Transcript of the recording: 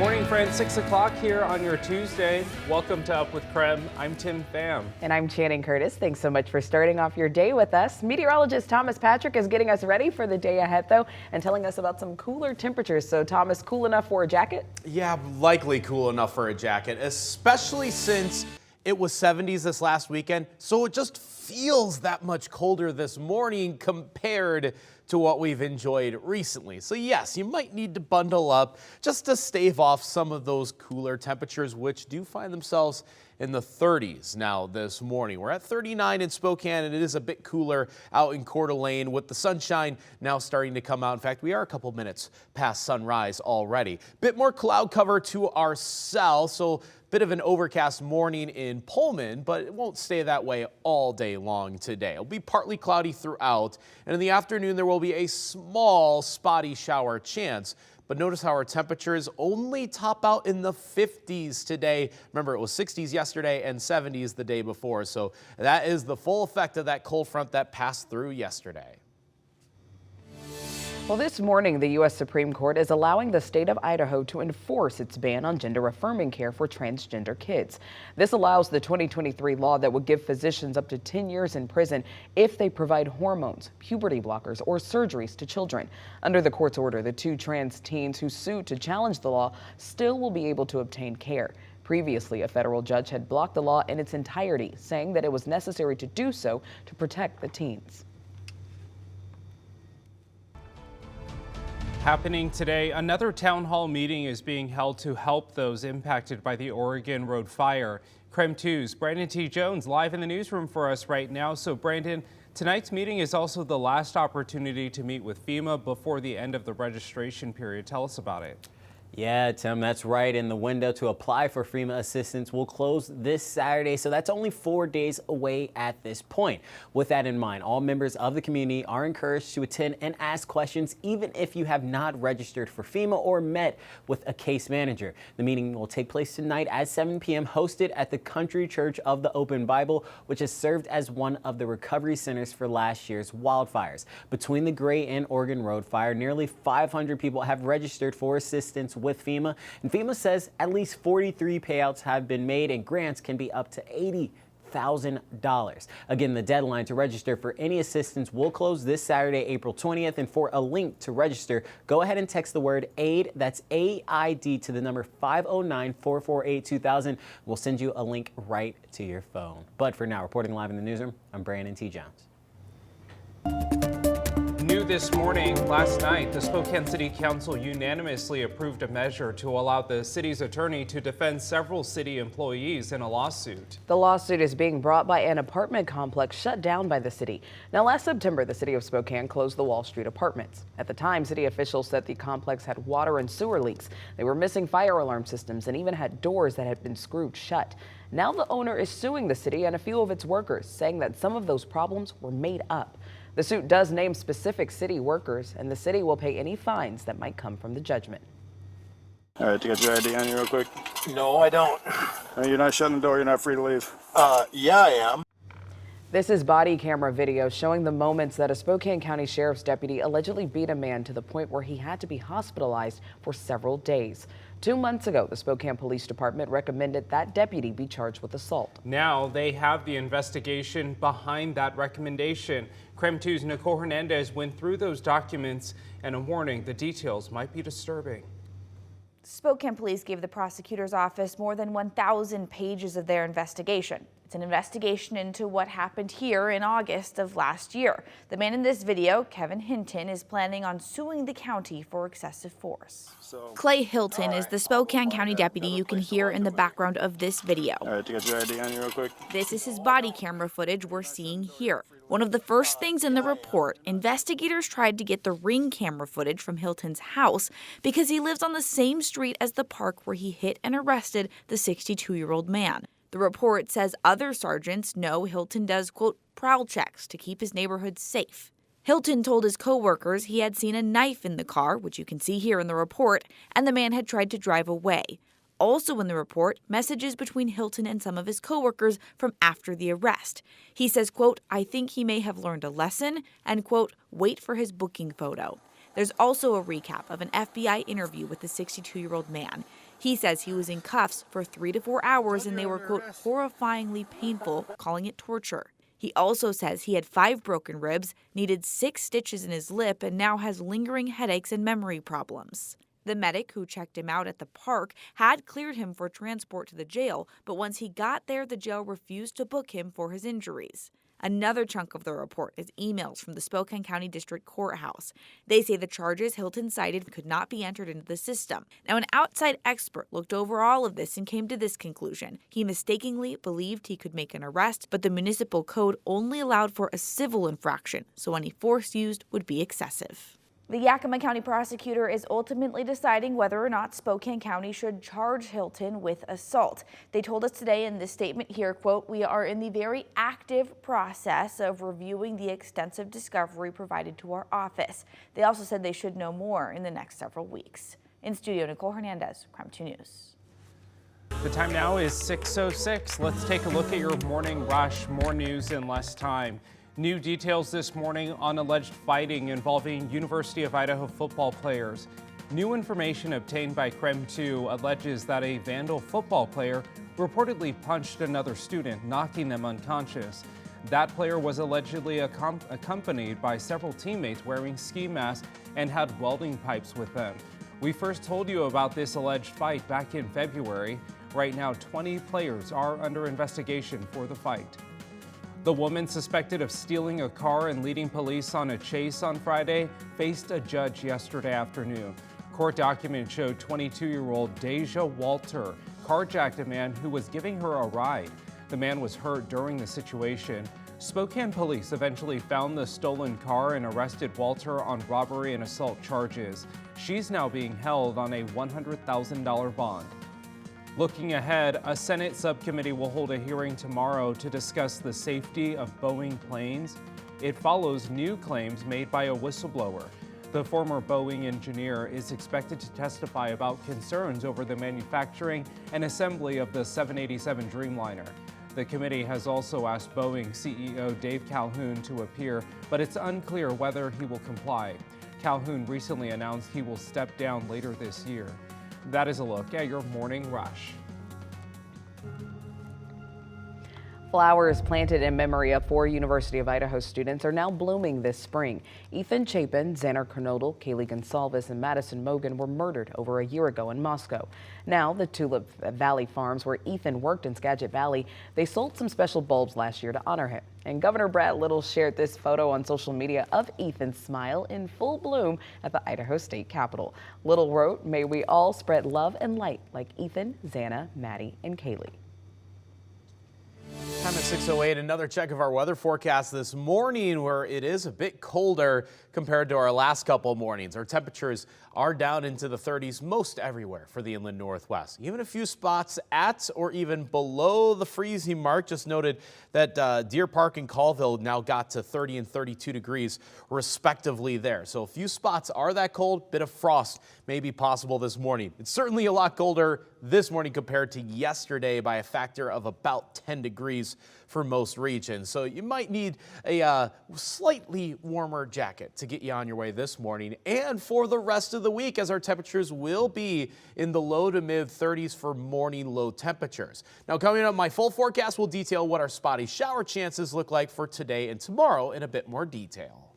Morning, friends. 6 o'clock here on your Tuesday. Welcome to Up with KREM. I'm Tim Pham. And I'm Channing Curtis. Thanks so much for starting off your day with us. Meteorologist Thomas Patrick is getting us ready for the day ahead, though, and telling us about some cooler temperatures. So, Thomas, cool enough for a jacket? Yeah, likely cool enough for a jacket, especially since it was 70s this last weekend. So it just feels that much colder this morning compared to what we've enjoyed recently. So yes, you might need to bundle up just to stave off some of those cooler temperatures, which do find themselves in the 30s now this morning. We're at 39 in Spokane, and it is a bit cooler out in Coeur d'Alene with the sunshine now starting to come out. In fact, we are a couple minutes past sunrise already. Bit more cloud cover to our south, so bit of an overcast morning in Pullman, but it won't stay that way all day long today. It'll be partly cloudy throughout, and in the afternoon there will be a small spotty shower chance. But notice how our temperatures only top out in the 50s today. Remember, it was 60s yesterday and 70s the day before, so that is the full effect of that cold front that passed through yesterday. Well, this morning, the U.S. Supreme Court is allowing the state of Idaho to enforce its ban on gender-affirming care for transgender kids. This allows the 2023 law that would give physicians up to 10 years in prison if they provide hormones, puberty blockers, or surgeries to children. Under the court's order, the two trans teens who sued to challenge the law still will be able to obtain care. Previously, a federal judge had blocked the law in its entirety, saying that it was necessary to do so to protect the teens. Happening today, another town hall meeting is being held to help those impacted by the Oregon Road fire. KREM 2's Brandon T. Jones live in the newsroom for us right now. So Brandon, tonight's meeting is also the last opportunity to meet with FEMA before the end of the registration period. Tell us about it. Yeah, Tim, that's right. And the window to apply for FEMA assistance will close this Saturday, so that's only 4 days away at this point. With that in mind, all members of the community are encouraged to attend and ask questions, even if you have not registered for FEMA or met with a case manager. The meeting will take place tonight at 7 p.m., hosted at the Country Church of the Open Bible, which has served as one of the recovery centers for last year's wildfires. Between the Gray and Oregon Road fire, nearly 500 people have registered for assistance with FEMA, and FEMA says at least 43 payouts have been made, and grants can be up to $80,000. Again, the deadline to register for any assistance will close this Saturday, April 20th, and for a link to register, go ahead and text the word AID, that's AID, to the number 509-448-2000. We'll send you a link right to your phone. But for now, reporting live in the newsroom, I'm Brandon T. Jones. New this morning, last night, the Spokane City Council unanimously approved a measure to allow the city's attorney to defend several city employees in a lawsuit. The lawsuit is being brought by an apartment complex shut down by the city. Now, last September, the city of Spokane closed the Wall Street apartments. At the time, city officials said the complex had water and sewer leaks. They were missing fire alarm systems and even had doors that had been screwed shut. Now the owner is suing the city and a few of its workers, saying that some of those problems were made up. The suit does name specific city workers, and the city will pay any fines that might come from the judgment. All right, to get your ID on you real quick. No, I don't. You're not shutting the door, you're not free to leave. Yeah, I am. This is body camera video showing the moments that a Spokane County Sheriff's deputy allegedly beat a man to the point where he had to be hospitalized for several days. 2 months ago, the Spokane Police Department recommended that deputy be charged with assault. Now they have the investigation behind that recommendation. KREM 2's Nicole Hernandez went through those documents, and a warning, the details might be disturbing. Spokane Police gave the prosecutor's office more than 1,000 pages of their investigation. It's an investigation into what happened here in August of last year. The man in this video, Kevin Hinton, is planning on suing the county for excessive force. Clay Hilton is the Spokane County deputy you can hear in the background of this video. All right, to get your ID on you real quick. This is his body camera footage we're seeing here. One of the first things in the report, investigators tried to get the Ring camera footage from Hilton's house because he lives on the same street as the park where he hit and arrested the 62-year-old man. The report says other sergeants know Hilton does, quote, prowl checks to keep his neighborhood safe. Hilton told his co-workers he had seen a knife in the car, which you can see here in the report, and the man had tried to drive away. Also in the report, messages between Hilton and some of his co-workers from after the arrest. He says, quote, I think he may have learned a lesson, and, quote, wait for his booking photo. There's also a recap of an FBI interview with the 62-year-old man. He says he was in cuffs for 3 to 4 hours and they were, quote, horrifyingly painful, calling it torture. He also says he had 5 broken ribs, needed 6 stitches in his lip, and now has lingering headaches and memory problems. The medic who checked him out at the park had cleared him for transport to the jail, but once he got there, the jail refused to book him for his injuries. Another chunk of the report is emails from the Spokane County District Courthouse. They say the charges Hilton cited could not be entered into the system. Now, an outside expert looked over all of this and came to this conclusion. He mistakenly believed he could make an arrest, but the municipal code only allowed for a civil infraction, so any force used would be excessive. The Yakima County prosecutor is ultimately deciding whether or not Spokane County should charge Hilton with assault. They told us today in this statement here, quote, "We are in the very active process of reviewing the extensive discovery provided to our office." They also said they should know more in the next several weeks. In studio, Nicole Hernandez, KREM 2 News. The time now is 6:06. Let's take a look at your morning rush. More news in less time. New details this morning on alleged fighting involving University of Idaho football players. New information obtained by KREM 2 alleges that a vandal football player reportedly punched another student, knocking them unconscious. That player was allegedly accompanied by several teammates wearing ski masks and had welding pipes with them. We first told you about this alleged fight back in February. Right now, 20 players are under investigation for the fight. The woman suspected of stealing a car and leading police on a chase on Friday faced a judge yesterday afternoon. Court documents showed 22-year-old Deja Walter carjacked a man who was giving her a ride. The man was hurt during the situation. Spokane police eventually found the stolen car and arrested Walter on robbery and assault charges. She's now being held on a $100,000 bond. Looking ahead, a Senate subcommittee will hold a hearing tomorrow to discuss the safety of Boeing planes. It follows new claims made by a whistleblower. The former Boeing engineer is expected to testify about concerns over the manufacturing and assembly of the 787 Dreamliner. The committee has also asked Boeing CEO Dave Calhoun to appear, but it's unclear whether he will comply. Calhoun recently announced he will step down later this year. That is a look at your morning rush. Flowers planted in memory of 4 University of Idaho students are now blooming this spring. Ethan Chapin, Xander Kernodle, Kaylee Gonsalves, and Madison Mogan were murdered over a year ago in Moscow. Now, the Tulip Valley Farms, where Ethan worked in Skagit Valley, they sold some special bulbs last year to honor him. And Governor Brad Little shared this photo on social media of Ethan's smile in full bloom at the Idaho State Capitol. Little wrote, "May we all spread love and light like Ethan, Xana, Maddie, and Kaylee." Time at 6:08, another check of our weather forecast this morning, where it is a bit colder compared to our last couple mornings. Our temperatures are down into the 30s most everywhere for the inland Northwest. Even a few spots at or even below the freezing mark. Just noted that Deer Park and Colville now got to 30 and 32 degrees respectively there. So a few spots are that cold. Bit of frost may be possible this morning. It's certainly a lot colder this morning compared to yesterday by a factor of about 10 degrees for most regions. So you might need a slightly warmer jacket to get you on your way this morning and for the rest of the week, as our temperatures will be in the low to mid 30s for morning low temperatures. Now, coming up, my full forecast will detail what our spotty shower chances look like for today and tomorrow in a bit more detail.